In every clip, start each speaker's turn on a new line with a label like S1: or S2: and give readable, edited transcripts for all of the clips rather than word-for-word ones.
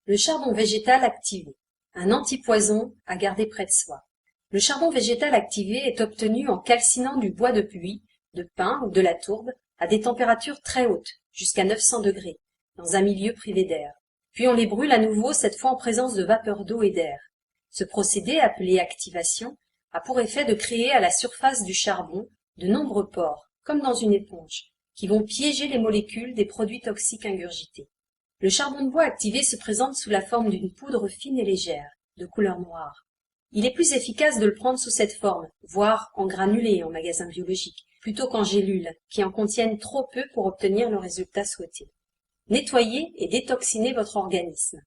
S1: Le charbon végétal activé, un antipoison à garder près de soi. Le charbon végétal activé est obtenu en calcinant du bois de buis, de pin ou de la tourbe à des températures très hautes, jusqu'à 900 degrés, dans un milieu privé d'air. Puis on les brûle à nouveau, cette fois en présence de vapeur d'eau et d'air. Ce procédé, appelé activation, a pour effet de créer à la surface du charbon de nombreux pores, comme dans une éponge, qui vont piéger les molécules des produits toxiques ingurgités. Le charbon de bois activé se présente sous la forme d'une poudre fine et légère, de couleur noire. Il est plus efficace de le prendre sous cette forme, voire en granulé en magasin biologique, plutôt qu'en gélules, qui en contiennent trop peu pour obtenir le résultat souhaité. Nettoyez et détoxinez votre organisme.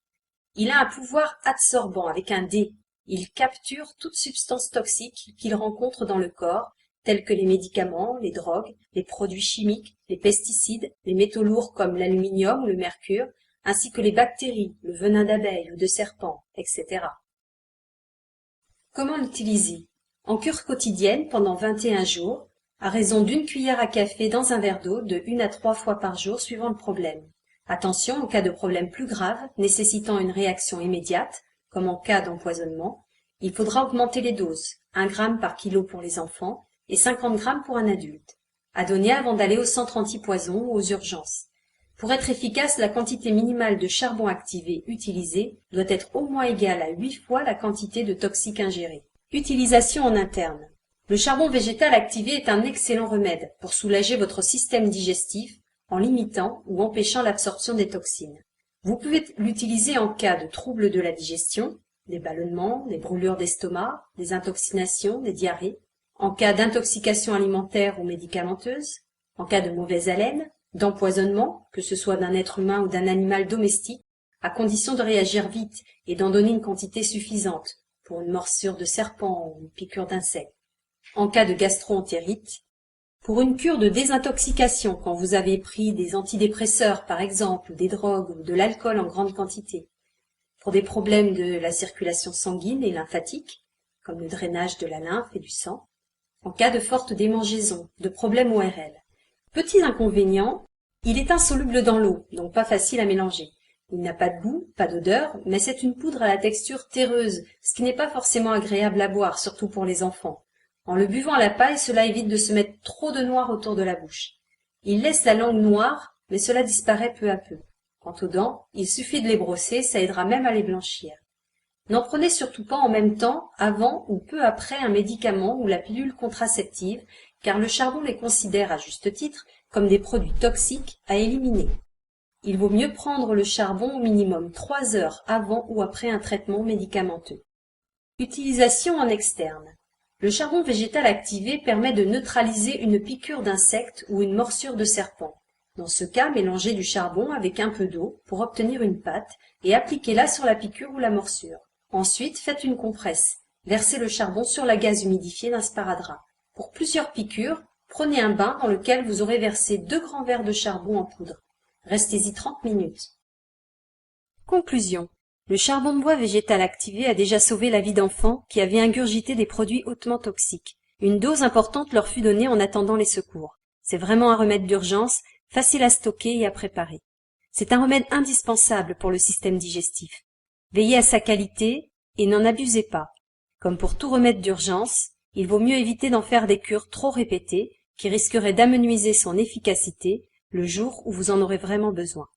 S1: Il a un pouvoir adsorbant avec un D. Il capture toute substance toxique qu'il rencontre dans le corps, tels que les médicaments, les drogues, les produits chimiques, les pesticides, les métaux lourds comme l'aluminium ou le mercure, ainsi que les bactéries, le venin d'abeille ou de serpent, etc. Comment l'utiliser? En cure quotidienne pendant 21 jours, à raison d'1 cuillère à café dans un verre d'eau de 1 à 3 fois par jour suivant le problème. Attention, en cas de problème plus grave, nécessitant une réaction immédiate, comme en cas d'empoisonnement, il faudra augmenter les doses, 1 gramme par kilo pour les enfants et 50 grammes pour un adulte, à donner avant d'aller au centre antipoison ou aux urgences. Pour être efficace, la quantité minimale de charbon activé utilisée doit être au moins égale à 8 fois la quantité de toxiques ingérés. Utilisation en interne. Le charbon végétal activé est un excellent remède pour soulager votre système digestif en limitant ou empêchant l'absorption des toxines. Vous pouvez l'utiliser en cas de troubles de la digestion, des ballonnements, des brûlures d'estomac, des intoxinations, des diarrhées, en cas d'intoxication alimentaire ou médicamenteuse, en cas de mauvaise haleine, d'empoisonnement, que ce soit d'un être humain ou d'un animal domestique, à condition de réagir vite et d'en donner une quantité suffisante, pour une morsure de serpent ou une piqûre d'insecte, en cas de gastro-entérite, pour une cure de désintoxication quand vous avez pris des antidépresseurs par exemple, ou des drogues ou de l'alcool en grande quantité, pour des problèmes de la circulation sanguine et lymphatique, comme le drainage de la lymphe et du sang, en cas de forte démangeaison, de problèmes ORL. Petit inconvénient, il est insoluble dans l'eau, donc pas facile à mélanger. Il n'a pas de goût, pas d'odeur, mais c'est une poudre à la texture terreuse, ce qui n'est pas forcément agréable à boire, surtout pour les enfants. En le buvant à la paille, cela évite de se mettre trop de noir autour de la bouche. Il laisse la langue noire, mais cela disparaît peu à peu. Quant aux dents, il suffit de les brosser, ça aidera même à les blanchir. N'en prenez surtout pas en même temps, avant ou peu après un médicament ou la pilule contraceptive, car le charbon les considère, à juste titre, comme des produits toxiques à éliminer. Il vaut mieux prendre le charbon au minimum 3 heures avant ou après un traitement médicamenteux. Utilisation en externe. Le charbon végétal activé permet de neutraliser une piqûre d'insecte ou une morsure de serpent. Dans ce cas, mélangez du charbon avec un peu d'eau pour obtenir une pâte et appliquez-la sur la piqûre ou la morsure. Ensuite, faites une compresse. Versez le charbon sur la gaze humidifiée d'un sparadrap. Pour plusieurs piqûres, prenez un bain dans lequel vous aurez versé 2 grands verres de charbon en poudre. Restez-y 30 minutes. Conclusion. Le charbon de bois végétal activé a déjà sauvé la vie d'enfants qui avaient ingurgité des produits hautement toxiques. Une dose importante leur fut donnée en attendant les secours. C'est vraiment un remède d'urgence, facile à stocker et à préparer. C'est un remède indispensable pour le système digestif. Veillez à sa qualité et n'en abusez pas. Comme pour tout remède d'urgence, il vaut mieux éviter d'en faire des cures trop répétées qui risqueraient d'amenuiser son efficacité le jour où vous en aurez vraiment besoin.